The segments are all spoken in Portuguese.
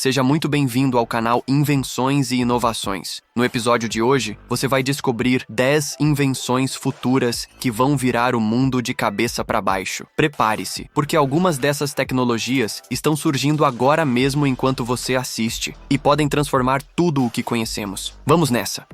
Seja muito bem-vindo ao canal Invenções e Inovações. No episódio de hoje, você vai descobrir 10 invenções futuras que vão virar o mundo de cabeça para baixo. Prepare-se, porque algumas dessas tecnologias estão surgindo agora mesmo enquanto você assiste e podem transformar tudo o que conhecemos. Vamos nessa!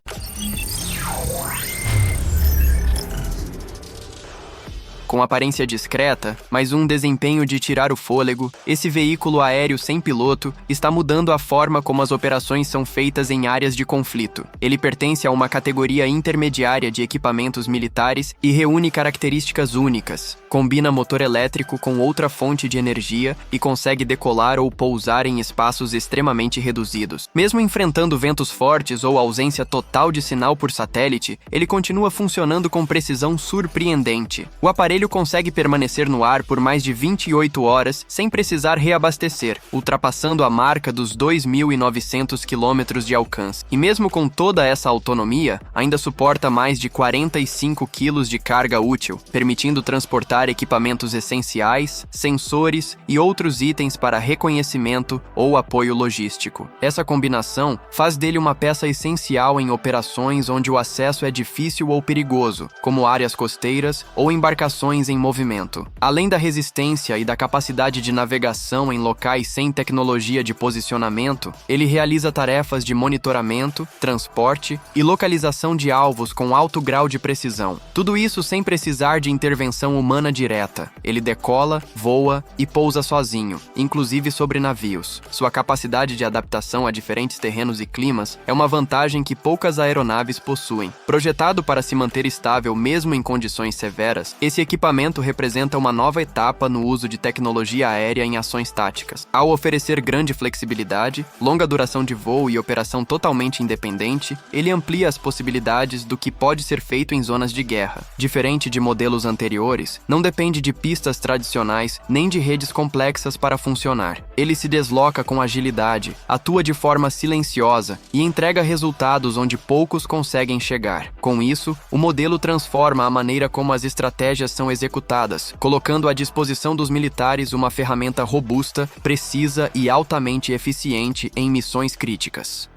Com aparência discreta, mas um desempenho de tirar o fôlego, esse veículo aéreo sem piloto está mudando a forma como as operações são feitas em áreas de conflito. Ele pertence a uma categoria intermediária de equipamentos militares e reúne características únicas. Combina motor elétrico com outra fonte de energia e consegue decolar ou pousar em espaços extremamente reduzidos. Mesmo enfrentando ventos fortes ou ausência total de sinal por satélite, ele continua funcionando com precisão surpreendente. O aparelho consegue permanecer no ar por mais de 28 horas sem precisar reabastecer, ultrapassando a marca dos 2.900 km de alcance. E mesmo com toda essa autonomia, ainda suporta mais de 45 kg de carga útil, permitindo transportar equipamentos essenciais, sensores e outros itens para reconhecimento ou apoio logístico. Essa combinação faz dele uma peça essencial em operações onde o acesso é difícil ou perigoso, como áreas costeiras ou embarcações em movimento. Além da resistência e da capacidade de navegação em locais sem tecnologia de posicionamento, ele realiza tarefas de monitoramento, transporte e localização de alvos com alto grau de precisão. Tudo isso sem precisar de intervenção humana direta. Ele decola, voa e pousa sozinho, inclusive sobre navios. Sua capacidade de adaptação a diferentes terrenos e climas é uma vantagem que poucas aeronaves possuem. Projetado para se manter estável mesmo em condições severas, esse equipamento representa uma nova etapa no uso de tecnologia aérea em ações táticas. Ao oferecer grande flexibilidade, longa duração de voo e operação totalmente independente, ele amplia as possibilidades do que pode ser feito em zonas de guerra. Diferente de modelos anteriores, não depende de pistas tradicionais nem de redes complexas para funcionar. Ele se desloca com agilidade, atua de forma silenciosa e entrega resultados onde poucos conseguem chegar. Com isso, o modelo transforma a maneira como as estratégias são executadas, colocando à disposição dos militares uma ferramenta robusta, precisa e altamente eficiente em missões críticas.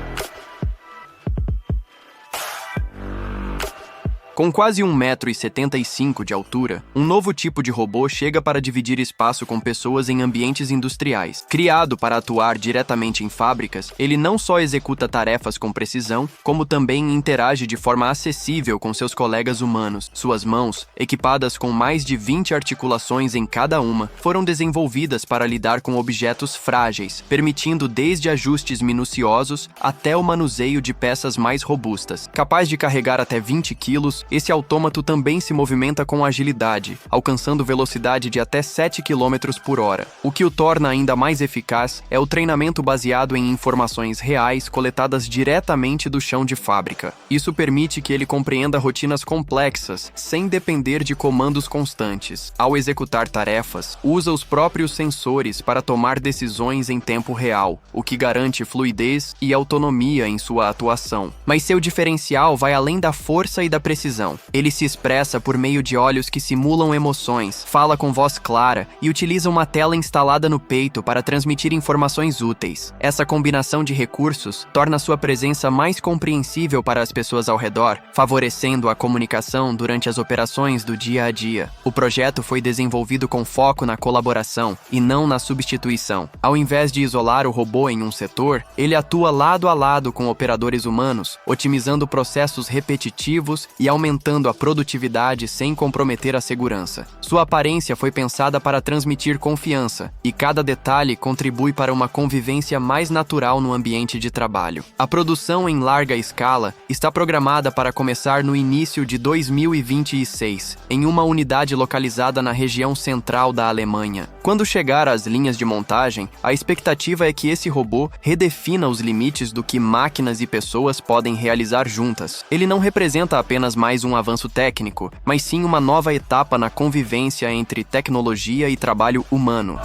Com quase 1,75 m de altura, um novo tipo de robô chega para dividir espaço com pessoas em ambientes industriais. Criado para atuar diretamente em fábricas, ele não só executa tarefas com precisão, como também interage de forma acessível com seus colegas humanos. Suas mãos, equipadas com mais de 20 articulações em cada uma, foram desenvolvidas para lidar com objetos frágeis, permitindo desde ajustes minuciosos até o manuseio de peças mais robustas. Capaz de carregar até 20 kg, esse autômato também se movimenta com agilidade, alcançando velocidade de até 7 km por hora. O que o torna ainda mais eficaz é o treinamento baseado em informações reais coletadas diretamente do chão de fábrica. Isso permite que ele compreenda rotinas complexas, sem depender de comandos constantes. Ao executar tarefas, usa os próprios sensores para tomar decisões em tempo real, o que garante fluidez e autonomia em sua atuação. Mas seu diferencial vai além da força e da precisão. Ele se expressa por meio de olhos que simulam emoções, fala com voz clara e utiliza uma tela instalada no peito para transmitir informações úteis. Essa combinação de recursos torna sua presença mais compreensível para as pessoas ao redor, favorecendo a comunicação durante as operações do dia a dia. O projeto foi desenvolvido com foco na colaboração e não na substituição. Ao invés de isolar o robô em um setor, ele atua lado a lado com operadores humanos, otimizando processos repetitivos e aumentando a produtividade sem comprometer a segurança. Sua aparência foi pensada para transmitir confiança, e cada detalhe contribui para uma convivência mais natural no ambiente de trabalho. A produção em larga escala está programada para começar no início de 2026, em uma unidade localizada na região central da Alemanha. Quando chegar às linhas de montagem, a expectativa é que esse robô redefina os limites do que máquinas e pessoas podem realizar juntas. Ele não representa apenas mais um avanço técnico, mas sim uma nova etapa na convivência entre tecnologia e trabalho humano.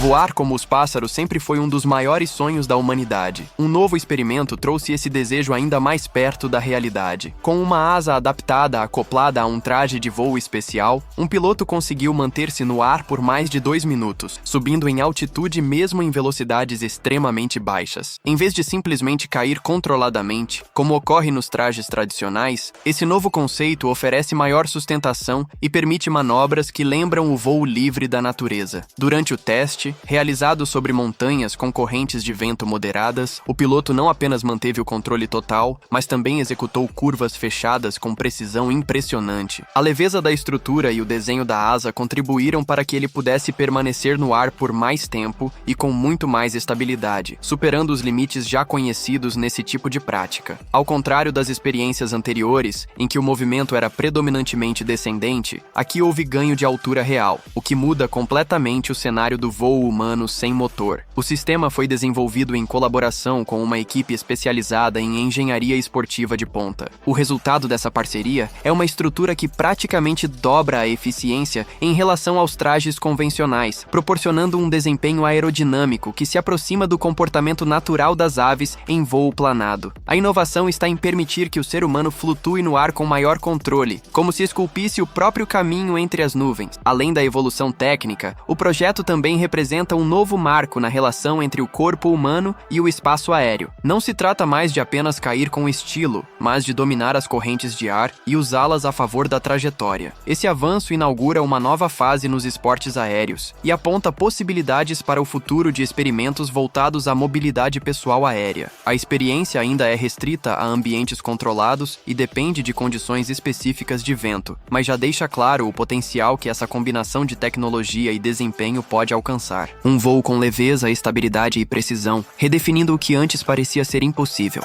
Voar como os pássaros sempre foi um dos maiores sonhos da humanidade. Um novo experimento trouxe esse desejo ainda mais perto da realidade. Com uma asa adaptada acoplada a um traje de voo especial, um piloto conseguiu manter-se no ar por mais de 2 minutos, subindo em altitude mesmo em velocidades extremamente baixas. Em vez de simplesmente cair controladamente, como ocorre nos trajes tradicionais, esse novo conceito oferece maior sustentação e permite manobras que lembram o voo livre da natureza. Durante o teste, realizado sobre montanhas com correntes de vento moderadas, o piloto não apenas manteve o controle total, mas também executou curvas fechadas com precisão impressionante. A leveza da estrutura e o desenho da asa contribuíram para que ele pudesse permanecer no ar por mais tempo e com muito mais estabilidade, superando os limites já conhecidos nesse tipo de prática. Ao contrário das experiências anteriores, em que o movimento era predominantemente descendente, aqui houve ganho de altura real, o que muda completamente o cenário do voo humano sem motor. O sistema foi desenvolvido em colaboração com uma equipe especializada em engenharia esportiva de ponta. O resultado dessa parceria é uma estrutura que praticamente dobra a eficiência em relação aos trajes convencionais, proporcionando um desempenho aerodinâmico que se aproxima do comportamento natural das aves em voo planado. A inovação está em permitir que o ser humano flutue no ar com maior controle, como se esculpisse o próprio caminho entre as nuvens. Além da evolução técnica, o projeto também representa um novo marco na relação entre o corpo humano e o espaço aéreo. Não se trata mais de apenas cair com estilo, mas de dominar as correntes de ar e usá-las a favor da trajetória. Esse avanço inaugura uma nova fase nos esportes aéreos e aponta possibilidades para o futuro de experimentos voltados à mobilidade pessoal aérea. A experiência ainda é restrita a ambientes controlados e depende de condições específicas de vento, mas já deixa claro o potencial que essa combinação de tecnologia e desempenho pode alcançar. Um voo com leveza, estabilidade e precisão, redefinindo o que antes parecia ser impossível.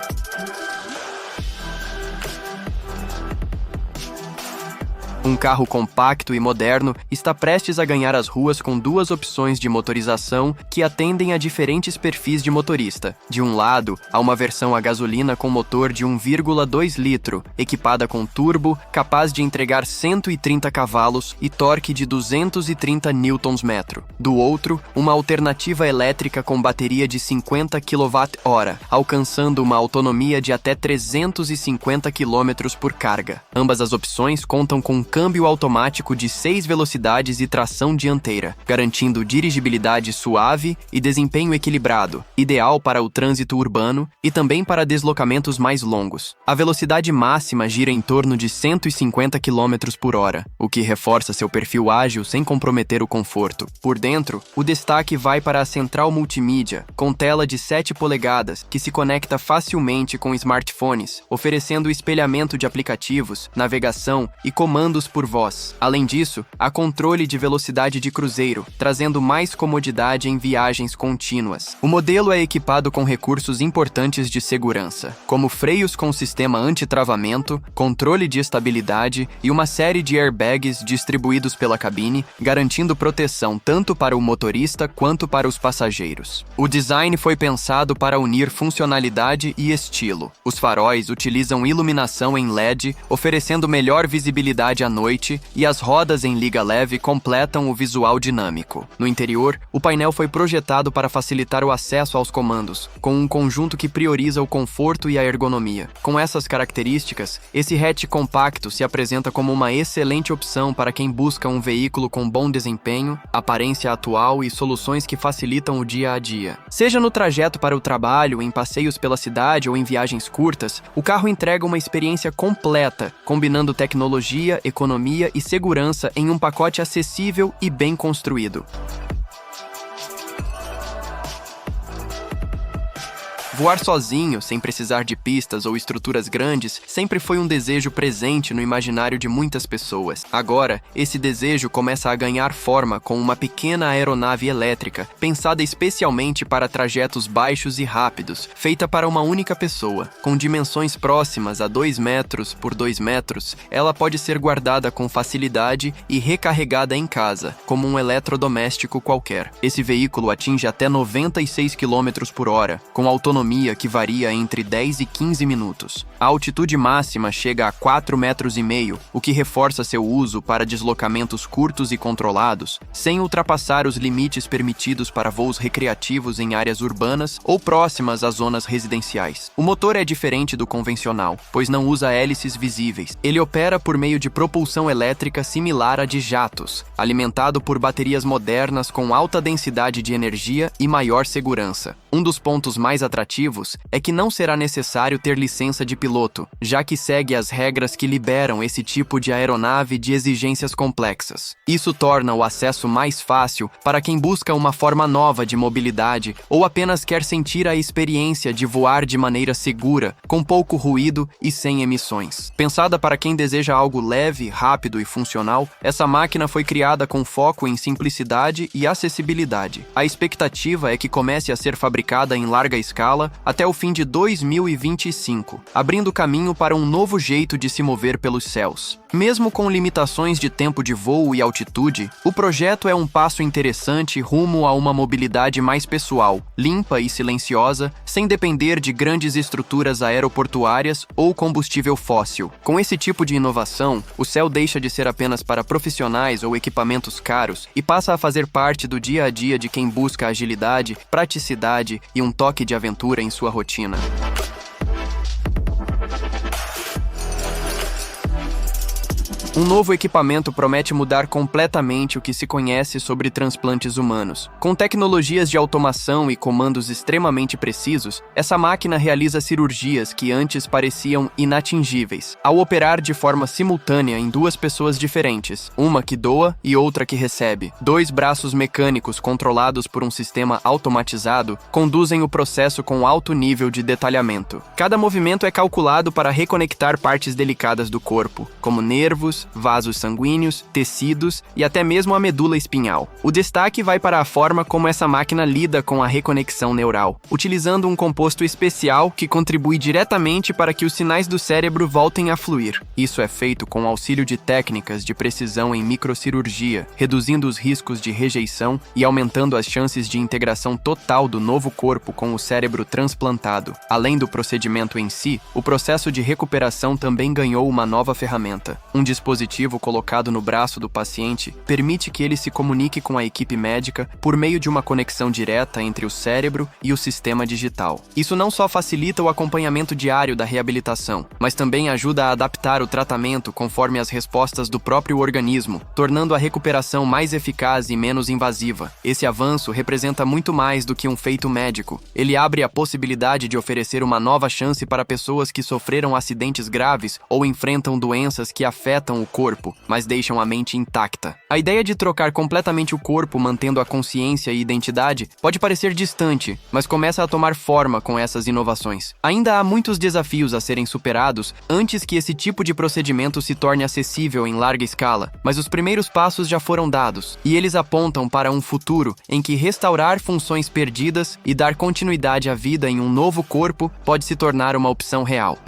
Um carro compacto e moderno está prestes a ganhar as ruas com duas opções de motorização que atendem a diferentes perfis de motorista. De um lado, há uma versão a gasolina com motor de 1,2 litro, equipada com turbo, capaz de entregar 130 cavalos e torque de 230 Nm. Do outro, uma alternativa elétrica com bateria de 50 kWh, alcançando uma autonomia de até 350 km por carga. Ambas as opções contam com câmbio automático de 6 velocidades e tração dianteira, garantindo dirigibilidade suave e desempenho equilibrado, ideal para o trânsito urbano e também para deslocamentos mais longos. A velocidade máxima gira em torno de 150 km por hora, o que reforça seu perfil ágil sem comprometer o conforto. Por dentro, o destaque vai para a central multimídia, com tela de 7 polegadas, que se conecta facilmente com smartphones, oferecendo espelhamento de aplicativos, navegação e comandos por voz. Além disso, há controle de velocidade de cruzeiro, trazendo mais comodidade em viagens contínuas. O modelo é equipado com recursos importantes de segurança, como freios com sistema anti-travamento, controle de estabilidade e uma série de airbags distribuídos pela cabine, garantindo proteção tanto para o motorista quanto para os passageiros. O design foi pensado para unir funcionalidade e estilo. Os faróis utilizam iluminação em LED, oferecendo melhor visibilidade à noite, e as rodas em liga leve completam o visual dinâmico. No interior, o painel foi projetado para facilitar o acesso aos comandos, com um conjunto que prioriza o conforto e a ergonomia. Com essas características, esse hatch compacto se apresenta como uma excelente opção para quem busca um veículo com bom desempenho, aparência atual e soluções que facilitam o dia a dia. Seja no trajeto para o trabalho, em passeios pela cidade ou em viagens curtas, o carro entrega uma experiência completa, combinando tecnologia, economia e segurança em um pacote acessível e bem construído. Voar sozinho, sem precisar de pistas ou estruturas grandes, sempre foi um desejo presente no imaginário de muitas pessoas. Agora, esse desejo começa a ganhar forma com uma pequena aeronave elétrica, pensada especialmente para trajetos baixos e rápidos, feita para uma única pessoa. Com dimensões próximas a 2 metros por 2 metros, ela pode ser guardada com facilidade e recarregada em casa, como um eletrodoméstico qualquer. Esse veículo atinge até 96 km por hora, com autonomia autonomia que varia entre 10 e 15 minutos. A altitude máxima chega a 4,5 metros, o que reforça seu uso para deslocamentos curtos e controlados, sem ultrapassar os limites permitidos para voos recreativos em áreas urbanas ou próximas às zonas residenciais. O motor é diferente do convencional, pois não usa hélices visíveis. Ele opera por meio de propulsão elétrica similar à de jatos, alimentado por baterias modernas com alta densidade de energia e maior segurança. Um dos pontos mais atrativos é que não será necessário ter licença de piloto, já que segue as regras que liberam esse tipo de aeronave de exigências complexas. Isso torna o acesso mais fácil para quem busca uma forma nova de mobilidade ou apenas quer sentir a experiência de voar de maneira segura, com pouco ruído e sem emissões. Pensada para quem deseja algo leve, rápido e funcional, essa máquina foi criada com foco em simplicidade e acessibilidade. A expectativa é que comece a ser fabricada em larga escala até o fim de 2025, abrindo caminho para um novo jeito de se mover pelos céus. Mesmo com limitações de tempo de voo e altitude, o projeto é um passo interessante rumo a uma mobilidade mais pessoal, limpa e silenciosa, sem depender de grandes estruturas aeroportuárias ou combustível fóssil. Com esse tipo de inovação, o céu deixa de ser apenas para profissionais ou equipamentos caros e passa a fazer parte do dia a dia de quem busca agilidade, praticidade e um toque de aventura em sua rotina. Um novo equipamento promete mudar completamente o que se conhece sobre transplantes humanos. Com tecnologias de automação e comandos extremamente precisos, essa máquina realiza cirurgias que antes pareciam inatingíveis, ao operar de forma simultânea em duas pessoas diferentes, uma que doa e outra que recebe. Dois braços mecânicos controlados por um sistema automatizado conduzem o processo com alto nível de detalhamento. Cada movimento é calculado para reconectar partes delicadas do corpo, como nervos, vasos sanguíneos, tecidos e até mesmo a medula espinhal. O destaque vai para a forma como essa máquina lida com a reconexão neural, utilizando um composto especial que contribui diretamente para que os sinais do cérebro voltem a fluir. Isso é feito com auxílio de técnicas de precisão em microcirurgia, reduzindo os riscos de rejeição e aumentando as chances de integração total do novo corpo com o cérebro transplantado. Além do procedimento em si, o processo de recuperação também ganhou uma nova ferramenta. Um dispositivo colocado no braço do paciente permite que ele se comunique com a equipe médica por meio de uma conexão direta entre o cérebro e o sistema digital. Isso não só facilita o acompanhamento diário da reabilitação, mas também ajuda a adaptar o tratamento conforme as respostas do próprio organismo, tornando a recuperação mais eficaz e menos invasiva. Esse avanço representa muito mais do que um feito médico. Ele abre a possibilidade de oferecer uma nova chance para pessoas que sofreram acidentes graves ou enfrentam doenças que afetam o corpo, mas deixam a mente intacta. A ideia de trocar completamente o corpo mantendo a consciência e identidade pode parecer distante, mas começa a tomar forma com essas inovações. Ainda há muitos desafios a serem superados antes que esse tipo de procedimento se torne acessível em larga escala, mas os primeiros passos já foram dados, e eles apontam para um futuro em que restaurar funções perdidas e dar continuidade à vida em um novo corpo pode se tornar uma opção real.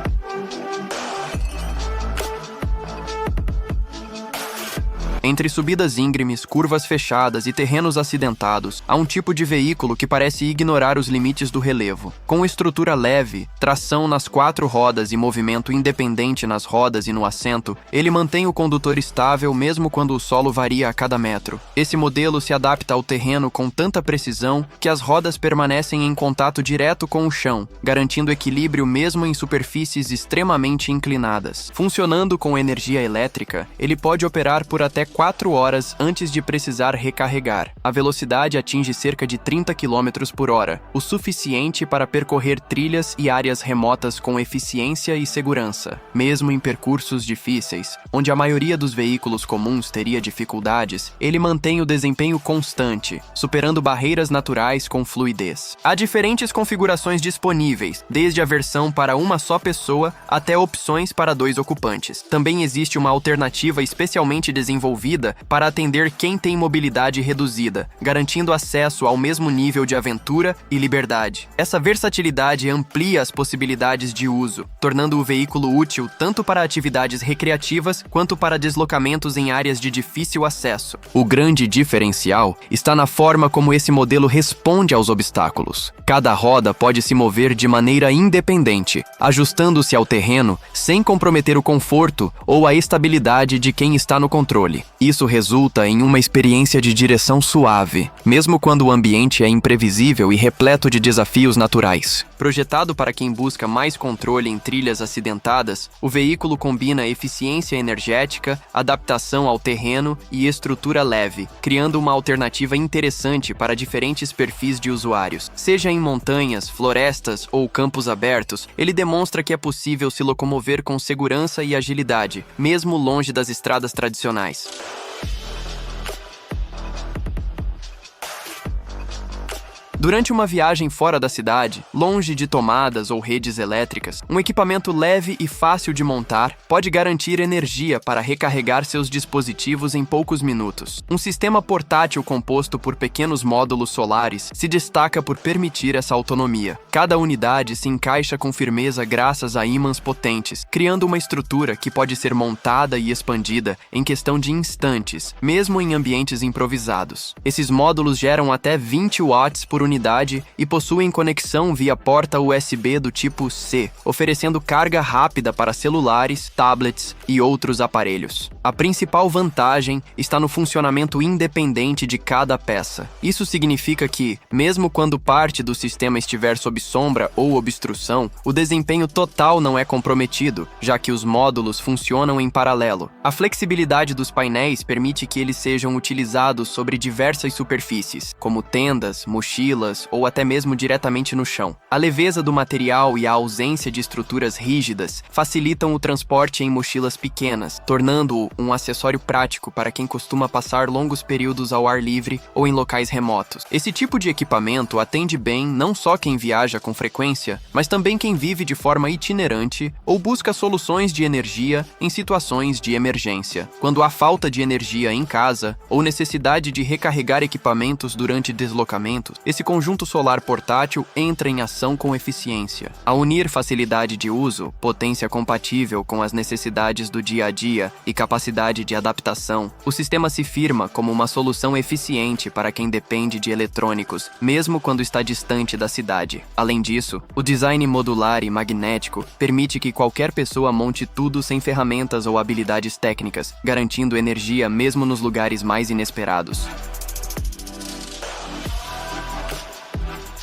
Entre subidas íngremes, curvas fechadas e terrenos acidentados, há um tipo de veículo que parece ignorar os limites do relevo. Com estrutura leve, tração nas 4 rodas e movimento independente nas rodas e no assento, ele mantém o condutor estável mesmo quando o solo varia a cada metro. Esse modelo se adapta ao terreno com tanta precisão que as rodas permanecem em contato direto com o chão, garantindo equilíbrio mesmo em superfícies extremamente inclinadas. Funcionando com energia elétrica, ele pode operar por até 4 horas antes de precisar recarregar. A velocidade atinge cerca de 30 km por hora, o suficiente para percorrer trilhas e áreas remotas com eficiência e segurança. Mesmo em percursos difíceis, onde a maioria dos veículos comuns teria dificuldades, ele mantém o desempenho constante, superando barreiras naturais com fluidez. Há diferentes configurações disponíveis, desde a versão para uma só pessoa até opções para 2 ocupantes. Também existe uma alternativa especialmente desenvolvida desenvolvida para atender quem tem mobilidade reduzida, garantindo acesso ao mesmo nível de aventura e liberdade. Essa versatilidade amplia as possibilidades de uso, tornando o veículo útil tanto para atividades recreativas quanto para deslocamentos em áreas de difícil acesso. O grande diferencial está na forma como esse modelo responde aos obstáculos. Cada roda pode se mover de maneira independente, ajustando-se ao terreno sem comprometer o conforto ou a estabilidade de quem está no controle. Isso resulta em uma experiência de direção suave, mesmo quando o ambiente é imprevisível e repleto de desafios naturais. Projetado para quem busca mais controle em trilhas acidentadas, o veículo combina eficiência energética, adaptação ao terreno e estrutura leve, criando uma alternativa interessante para diferentes perfis de usuários. Seja em montanhas, florestas ou campos abertos, ele demonstra que é possível se locomover com segurança e agilidade, mesmo longe das estradas tradicionais. Durante uma viagem fora da cidade, longe de tomadas ou redes elétricas, um equipamento leve e fácil de montar pode garantir energia para recarregar seus dispositivos em poucos minutos. Um sistema portátil composto por pequenos módulos solares se destaca por permitir essa autonomia. Cada unidade se encaixa com firmeza graças a ímãs potentes, criando uma estrutura que pode ser montada e expandida em questão de instantes, mesmo em ambientes improvisados. Esses módulos geram até 20 watts por unidade e possuem conexão via porta USB do tipo C, oferecendo carga rápida para celulares, tablets e outros aparelhos. A principal vantagem está no funcionamento independente de cada peça. Isso significa que, mesmo quando parte do sistema estiver sob sombra ou obstrução, o desempenho total não é comprometido, já que os módulos funcionam em paralelo. A flexibilidade dos painéis permite que eles sejam utilizados sobre diversas superfícies, como tendas, mochilas ou até mesmo diretamente no chão. A leveza do material e a ausência de estruturas rígidas facilitam o transporte em mochilas pequenas, tornando-o um acessório prático para quem costuma passar longos períodos ao ar livre ou em locais remotos. Esse tipo de equipamento atende bem não só quem viaja com frequência, mas também quem vive de forma itinerante ou busca soluções de energia em situações de emergência. Quando há falta de energia em casa ou necessidade de recarregar equipamentos durante deslocamentos, esse conjunto solar portátil entra em ação com eficiência. Ao unir facilidade de uso, potência compatível com as necessidades do dia a dia e capacidade de adaptação, o sistema se firma como uma solução eficiente para quem depende de eletrônicos, mesmo quando está distante da cidade. Além disso, o design modular e magnético permite que qualquer pessoa monte tudo sem ferramentas ou habilidades técnicas, garantindo energia mesmo nos lugares mais inesperados.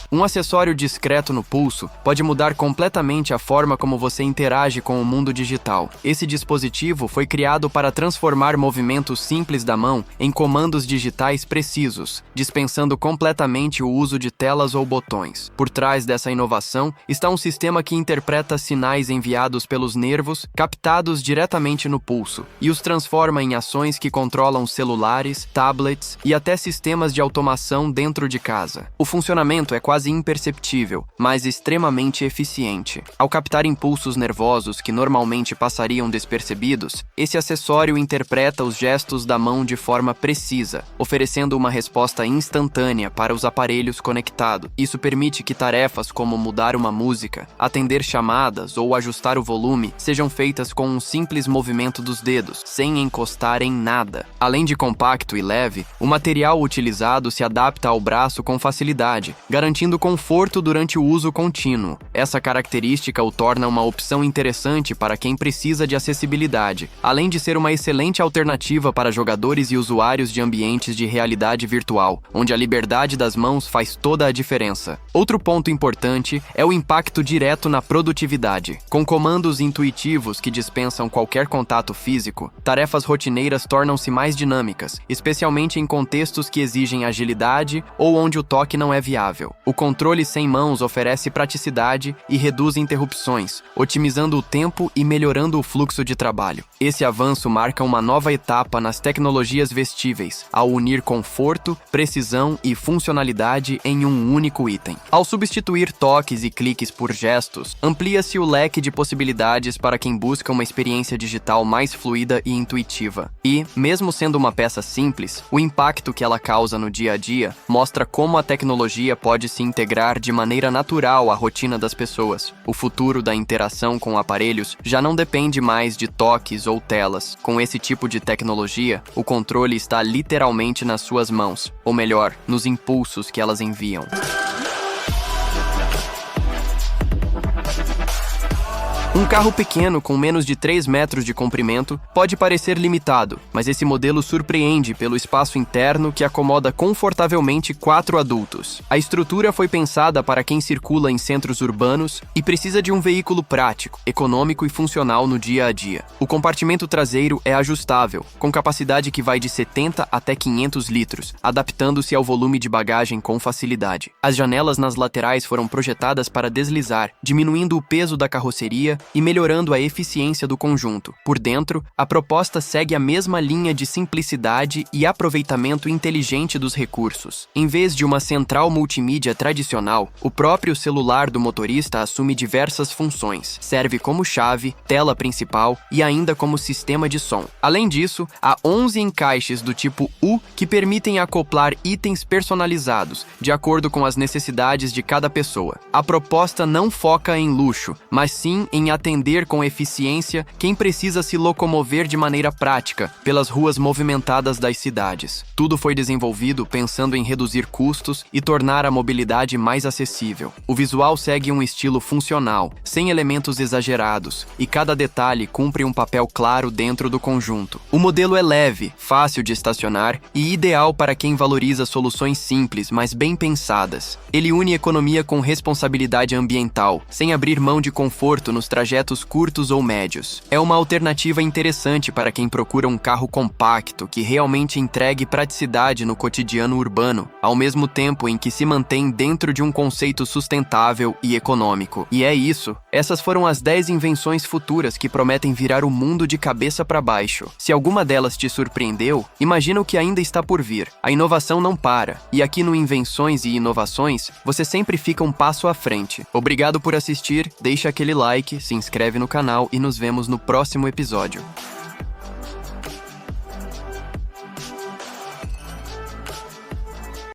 Um acessório discreto no pulso pode mudar completamente a forma como você interage com o mundo digital. Esse dispositivo foi criado para transformar movimentos simples da mão em comandos digitais precisos, dispensando completamente o uso de telas ou botões. Por trás dessa inovação está um sistema que interpreta sinais enviados pelos nervos, captados diretamente no pulso, e os transforma em ações que controlam celulares, tablets e até sistemas de automação dentro de casa. O funcionamento é quase imperceptível, mas extremamente eficiente. Ao captar impulsos nervosos que normalmente passariam despercebidos, esse acessório interpreta os gestos da mão de forma precisa, oferecendo uma resposta instantânea para os aparelhos conectados. Isso permite que tarefas como mudar uma música, atender chamadas ou ajustar o volume sejam feitas com um simples movimento dos dedos, sem encostar em nada. Além de compacto e leve, o material utilizado se adapta ao braço com facilidade, garantindo conforto durante o uso contínuo. Essa característica o torna uma opção interessante para quem precisa de acessibilidade, além de ser uma excelente alternativa para jogadores e usuários de ambientes de realidade virtual, onde a liberdade das mãos faz toda a diferença. Outro ponto importante é o impacto direto na produtividade. Com comandos intuitivos que dispensam qualquer contato físico, tarefas rotineiras tornam-se mais dinâmicas, especialmente em contextos que exigem agilidade ou onde o toque não é viável. O controle sem mãos oferece praticidade e reduz interrupções, otimizando o tempo e melhorando o fluxo de trabalho. Esse avanço marca uma nova etapa nas tecnologias vestíveis, ao unir conforto, precisão e funcionalidade em um único item. Ao substituir toques e cliques por gestos, amplia-se o leque de possibilidades para quem busca uma experiência digital mais fluida e intuitiva. E, mesmo sendo uma peça simples, o impacto que ela causa no dia a dia mostra como a tecnologia pode se integrar de maneira natural à rotina das pessoas. O futuro da interação com aparelhos já não depende mais de toques ou telas. Com esse tipo de tecnologia, o controle está literalmente nas suas mãos, ou melhor, nos impulsos que elas enviam. Um carro pequeno com menos de 3 metros de comprimento pode parecer limitado, mas esse modelo surpreende pelo espaço interno que acomoda confortavelmente 4 adultos. A estrutura foi pensada para quem circula em centros urbanos e precisa de um veículo prático, econômico e funcional no dia a dia. O compartimento traseiro é ajustável, com capacidade que vai de 70 até 500 litros, adaptando-se ao volume de bagagem com facilidade. As janelas nas laterais foram projetadas para deslizar, diminuindo o peso da carroceria e melhorando a eficiência do conjunto. Por dentro, a proposta segue a mesma linha de simplicidade e aproveitamento inteligente dos recursos. Em vez de uma central multimídia tradicional, o próprio celular do motorista assume diversas funções. Serve como chave, tela principal e ainda como sistema de som. Além disso, há 11 encaixes do tipo U que permitem acoplar itens personalizados, de acordo com as necessidades de cada pessoa. A proposta não foca em luxo, mas sim em atender com eficiência quem precisa se locomover de maneira prática pelas ruas movimentadas das cidades. Tudo foi desenvolvido pensando em reduzir custos e tornar a mobilidade mais acessível. O visual segue um estilo funcional, sem elementos exagerados, e cada detalhe cumpre um papel claro dentro do conjunto. O modelo é leve, fácil de estacionar e ideal para quem valoriza soluções simples, mas bem pensadas. Ele une economia com responsabilidade ambiental, sem abrir mão de conforto nos trajetos curtos ou médios. É uma alternativa interessante para quem procura um carro compacto que realmente entregue praticidade no cotidiano urbano, ao mesmo tempo em que se mantém dentro de um conceito sustentável e econômico. E é isso. Essas foram as 10 invenções futuras que prometem virar o mundo de cabeça para baixo. Se alguma delas te surpreendeu, imagina o que ainda está por vir. A inovação não para, e aqui no Invenções e Inovações, você sempre fica um passo à frente. Obrigado por assistir, deixa aquele like, se inscreve no canal e nos vemos no próximo episódio.